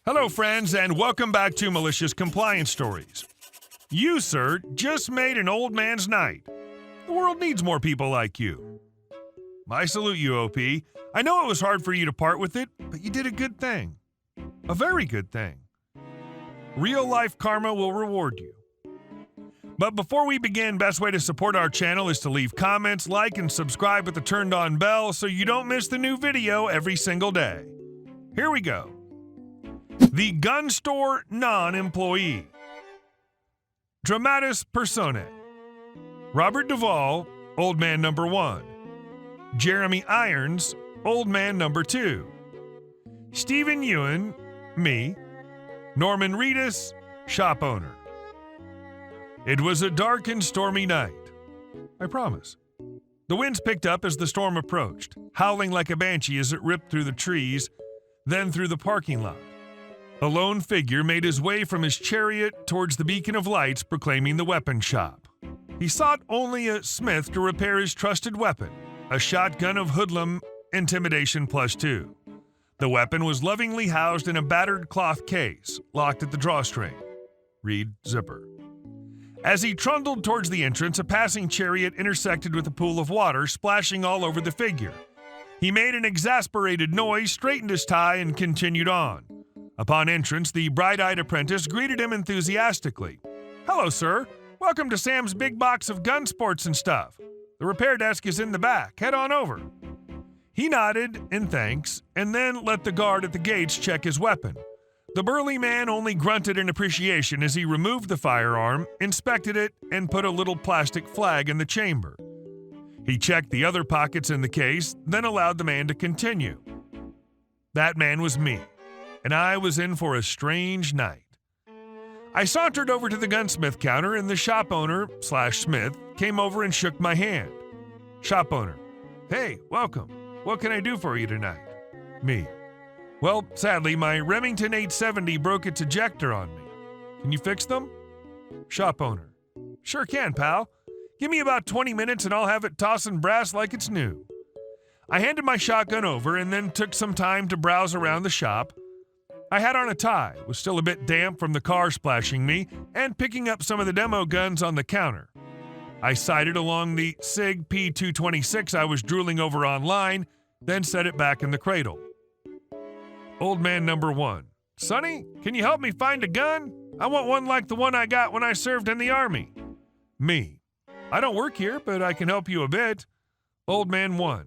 Hello, friends, and welcome back to Malicious Compliance Stories. You, sir, just made an old man's night. The world needs more people like you. I salute you, OP. I know it was hard for you to part with it, but you did a good thing. A very good thing. Real-life karma will reward you. But before we begin, best way to support our channel is to leave comments, like, and subscribe with the turned-on bell so you don't miss the new video every single day. Here we go. The gun store non-employee. Dramatis personae. Robert Duvall, old man number 1. Jeremy Irons, old man number 2. Stephen Ewan, me. Norman Reedus, shop owner. It was a dark and stormy night. I promise. The winds picked up as the storm approached, howling like a banshee as it ripped through the trees, then through the parking lot. A lone figure made his way from his chariot towards the beacon of lights proclaiming the weapon shop. He sought only a smith to repair his trusted weapon, a shotgun of hoodlum intimidation +2. The weapon was lovingly housed in a battered cloth case, locked at the drawstring. Read zipper. As he trundled towards the entrance, a passing chariot intersected with a pool of water, splashing all over the figure. He made an exasperated noise, straightened his tie, and continued on. Upon entrance, the bright-eyed apprentice greeted him enthusiastically. "Hello, sir. Welcome to Sam's big box of gun sports and stuff. The repair desk is in the back. Head on over." He nodded in thanks and then let the guard at the gates check his weapon. The burly man only grunted in appreciation as he removed the firearm, inspected it, and put a little plastic flag in the chamber. He checked the other pockets in the case, then allowed the man to continue. That man was me, and I was in for a strange night. I sauntered over to the gunsmith counter, and the shop owner/smith came over and shook my hand. Shop owner: "Hey, welcome. What can I do for you tonight?" Me: "Well, sadly, my Remington 870 broke its ejector on me. Can you fix them?" Shop owner: "Sure can, pal. Give me about 20 minutes and I'll have it tossing brass like it's new." I handed my shotgun over and then took some time to browse around the shop. I had on a tie, was still a bit damp from the car splashing me, and picking up some of the demo guns on the counter. I sighted along the SIG P226 I was drooling over online, then set it back in the cradle. Old man number 1: "Sonny, can you help me find a gun? I want one like the one I got when I served in the Army." Me: "I don't work here, but I can help you a bit." Old man 1: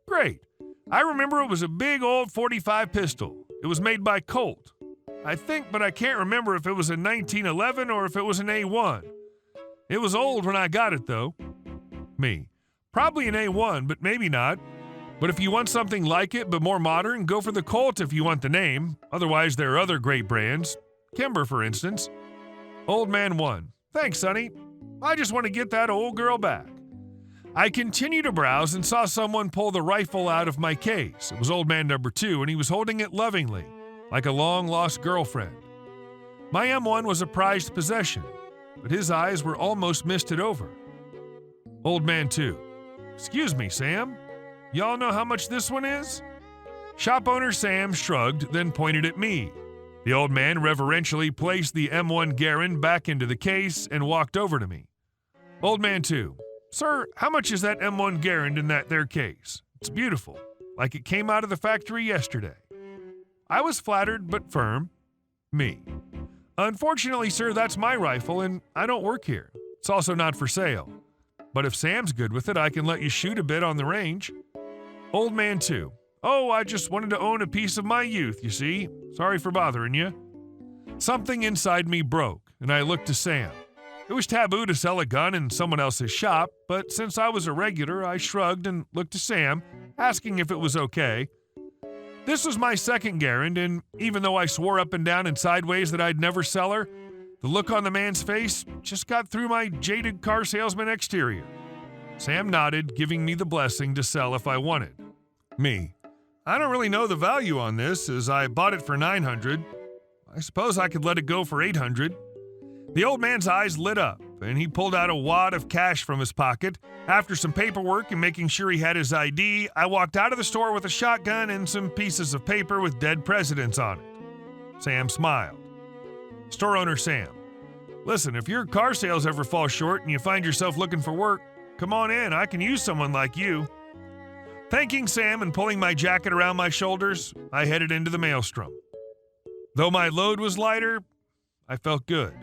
"Great. I remember it was a big old .45 pistol. It was made by Colt. I think, but I can't remember if it was a 1911 or if it was an A1. It was old when I got it, though." Me: "Probably an A1, but maybe not. But if you want something like it but more modern, go for the Colt if you want the name. Otherwise, there are other great brands. Kimber, for instance." Old man 1: "Thanks, Sonny. I just want to get that old girl back." I continued to browse and saw someone pull the rifle out of my case. It was old man number 2, and he was holding it lovingly, like a long-lost girlfriend. My M1 was a prized possession, but his eyes were almost misted over. Old man 2: "Excuse me, Sam. Y'all know how much this one is?" Shop owner Sam shrugged, then pointed at me. The old man reverentially placed the M1 Garand back into the case and walked over to me. Old man 2: "Sir, how much is that M1 Garand in that there case? It's beautiful, like it came out of the factory yesterday." I was flattered but firm. Me: "Unfortunately, sir, that's my rifle and I don't work here. It's also not for sale. But if Sam's good with it, I can let you shoot a bit on the range." Old man 2: "Oh, I just wanted to own a piece of my youth, you see. Sorry for bothering you." Something inside me broke, and I looked to Sam. It was taboo to sell a gun in someone else's shop, but since I was a regular, I shrugged and looked to Sam, asking if it was okay. This was my second Garand, and even though I swore up and down and sideways that I'd never sell her, the look on the man's face just got through my jaded car salesman exterior. Sam nodded, giving me the blessing to sell if I wanted. Me: "I don't really know the value on this, as I bought it for $900. I suppose I could let it go for $800. The old man's eyes lit up, and he pulled out a wad of cash from his pocket. After some paperwork and making sure he had his ID, I walked out of the store with a shotgun and some pieces of paper with dead presidents on it. Sam smiled. Store owner Sam: "Listen, if your car sales ever fall short and you find yourself looking for work, come on in, I can use someone like you." Thanking Sam and pulling my jacket around my shoulders, I headed into the maelstrom. Though my load was lighter, I felt good.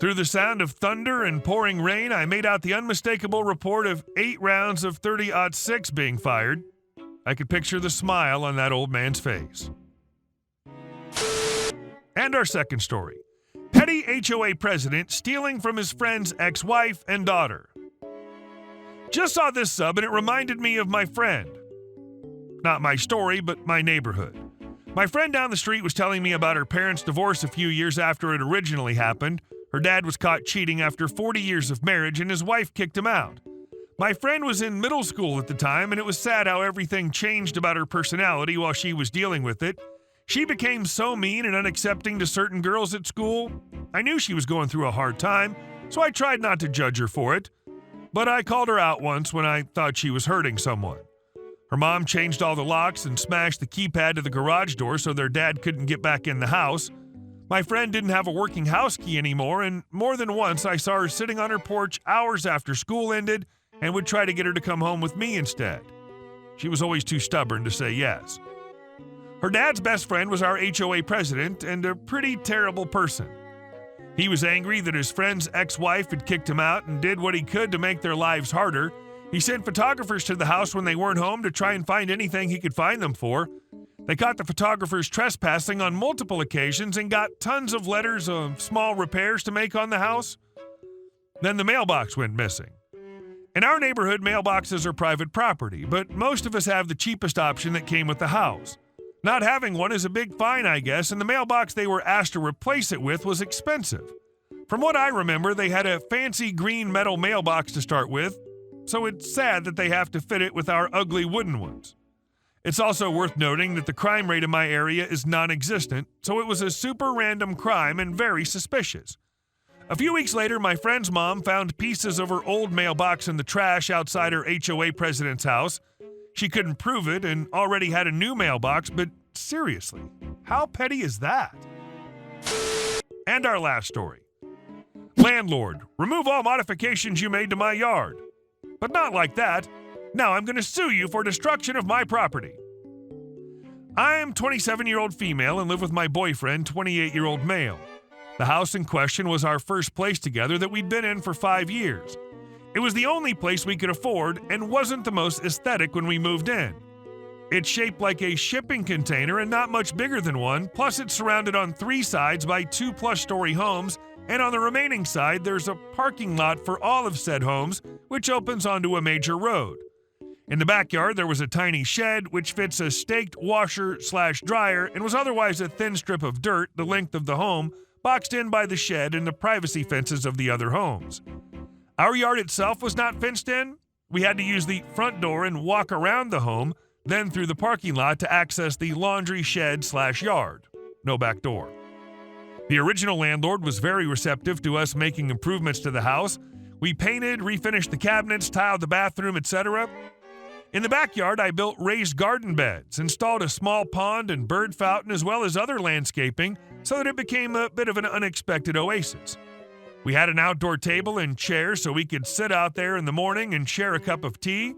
Through the sound of thunder and pouring rain, I made out the unmistakable report of 8 rounds of .30-06 being fired. I could picture the smile on that old man's face. And our second story: petty HOA president stealing from his friend's ex-wife and daughter. Just saw this sub and it reminded me of my friend. Not my story, but my neighborhood. My friend down the street was telling me about her parents' divorce a few years after it originally happened. Her dad was caught cheating after 40 years of marriage and his wife kicked him out. My friend was in middle school at the time, and it was sad how everything changed about her personality while she was dealing with it. She became so mean and unaccepting to certain girls at school. I knew she was going through a hard time, so I tried not to judge her for it. But I called her out once when I thought she was hurting someone. Her mom changed all the locks and smashed the keypad to the garage door so their dad couldn't get back in the house. My friend didn't have a working house key anymore, and more than once I saw her sitting on her porch hours after school ended and would try to get her to come home with me instead. She was always too stubborn to say yes. Her dad's best friend was our HOA president and a pretty terrible person. He was angry that his friend's ex-wife had kicked him out and did what he could to make their lives harder. He sent photographers to the house when they weren't home to try and find anything he could find them for. They caught the photographers trespassing on multiple occasions and got tons of letters of small repairs to make on the house. Then the mailbox went missing. In our neighborhood, mailboxes are private property, but most of us have the cheapest option that came with the house. Not having one is a big fine, I guess, and the mailbox they were asked to replace it with was expensive. From what I remember, they had a fancy green metal mailbox to start with, so it's sad that they have to fit it with our ugly wooden ones. It's also worth noting that the crime rate in my area is non-existent, so it was a super random crime and very suspicious. A few weeks later, my friend's mom found pieces of her old mailbox in the trash outside her HOA president's house. She couldn't prove it and already had a new mailbox, but seriously, how petty is that? And our last story. Landlord, remove all modifications you made to my yard. But not like that. Now I'm going to sue you for destruction of my property. I am 27-year-old female and live with my boyfriend, 28-year-old male. The house in question was our first place together that we'd been in for 5 years. It was the only place we could afford and wasn't the most aesthetic when we moved in. It's shaped like a shipping container and not much bigger than one, plus it's surrounded on 3 sides by 2-plus-story homes, and on the remaining side there's a parking lot for all of said homes, which opens onto a major road. In the backyard there was a tiny shed which fits a staked washer/dryer and was otherwise a thin strip of dirt the length of the home, boxed in by the shed and the privacy fences of the other homes. Our yard itself was not fenced in. We had to use the front door and walk around the home, then through the parking lot to access the laundry shed/yard. No back door. The original landlord was very receptive to us making improvements to the house. We painted, refinished the cabinets, tiled the bathroom, etc. In the backyard, I built raised garden beds, installed a small pond and bird fountain, as well as other landscaping, so that it became a bit of an unexpected oasis. We had an outdoor table and chairs so we could sit out there in the morning and share a cup of tea.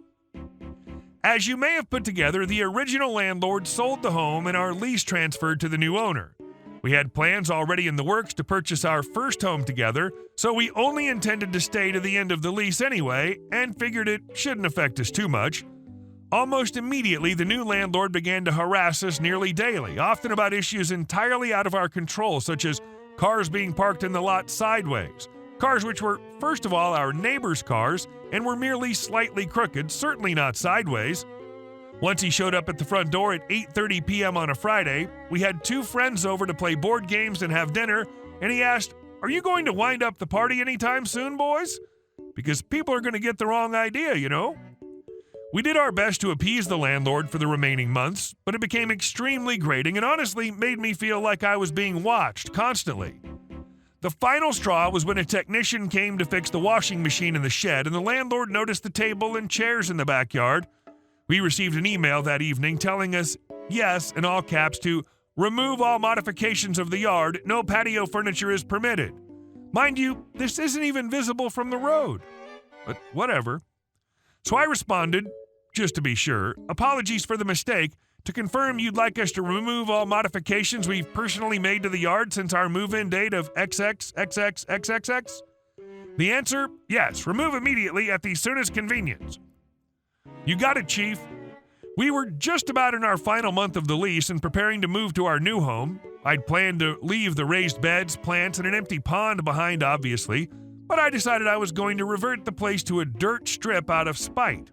As you may have put together, the original landlord sold the home and our lease transferred to the new owner. We had plans already in the works to purchase our first home together, so we only intended to stay to the end of the lease anyway and figured it shouldn't affect us too much. Almost immediately, the new landlord began to harass us nearly daily, often about issues entirely out of our control, such as cars being parked in the lot sideways, cars which were, first of all, our neighbors' cars and were merely slightly crooked, certainly not sideways. Once he showed up at the front door at 8:30 p.m. on a Friday, we had 2 friends over to play board games and have dinner, and he asked, "Are you going to wind up the party anytime soon, boys? Because people are going to get the wrong idea, you know." We did our best to appease the landlord for the remaining months, but it became extremely grating and honestly made me feel like I was being watched constantly. The final straw was when a technician came to fix the washing machine in the shed, and the landlord noticed the table and chairs in the backyard. We received an email that evening telling us, yes, in all caps, to Remove all modifications of the yard. No patio furniture is permitted. Mind you, this isn't even visible from the road. But whatever. So I responded, just to be sure, apologies for the mistake, to confirm you'd like us to remove all modifications we've personally made to the yard since our move-in date of XXXXXXX? The answer, yes, remove immediately at the soonest convenience. You got it, Chief. We were just about in our final month of the lease and preparing to move to our new home. I'd planned to leave the raised beds, plants, and an empty pond behind, obviously, but I decided I was going to revert the place to a dirt strip out of spite.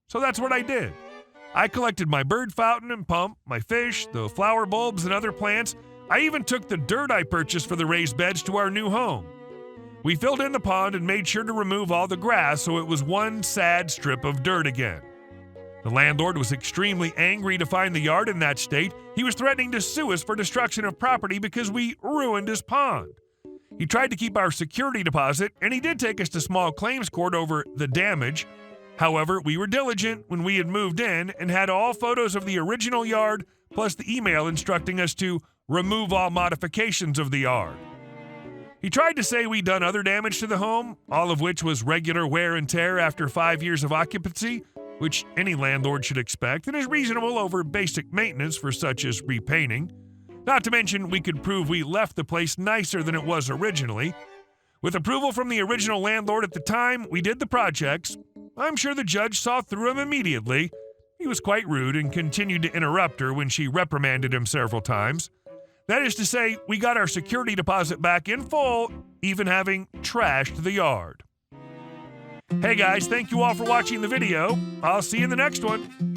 So that's what I did. I collected my bird fountain and pump, my fish, the flower bulbs, and other plants. I even took the dirt I purchased for the raised beds to our new home. We filled in the pond and made sure to remove all the grass so it was one sad strip of dirt again. The landlord was extremely angry to find the yard in that state. He was threatening to sue us for destruction of property because we ruined his pond. He tried to keep our security deposit, and he did take us to small claims court over the damage. However, we were diligent when we had moved in and had all photos of the original yard plus the email instructing us to remove all modifications of the yard. He tried to say we'd done other damage to the home, all of which was regular wear and tear after 5 years of occupancy, which any landlord should expect and is reasonable over basic maintenance for such as repainting. Not to mention, we could prove we left the place nicer than it was originally. With approval from the original landlord at the time, we did the projects. I'm sure the judge saw through him immediately. He was quite rude and continued to interrupt her when she reprimanded him several times. That is to say, we got our security deposit back in full, even having trashed the yard. Hey guys, thank you all for watching the video. I'll see you in the next one.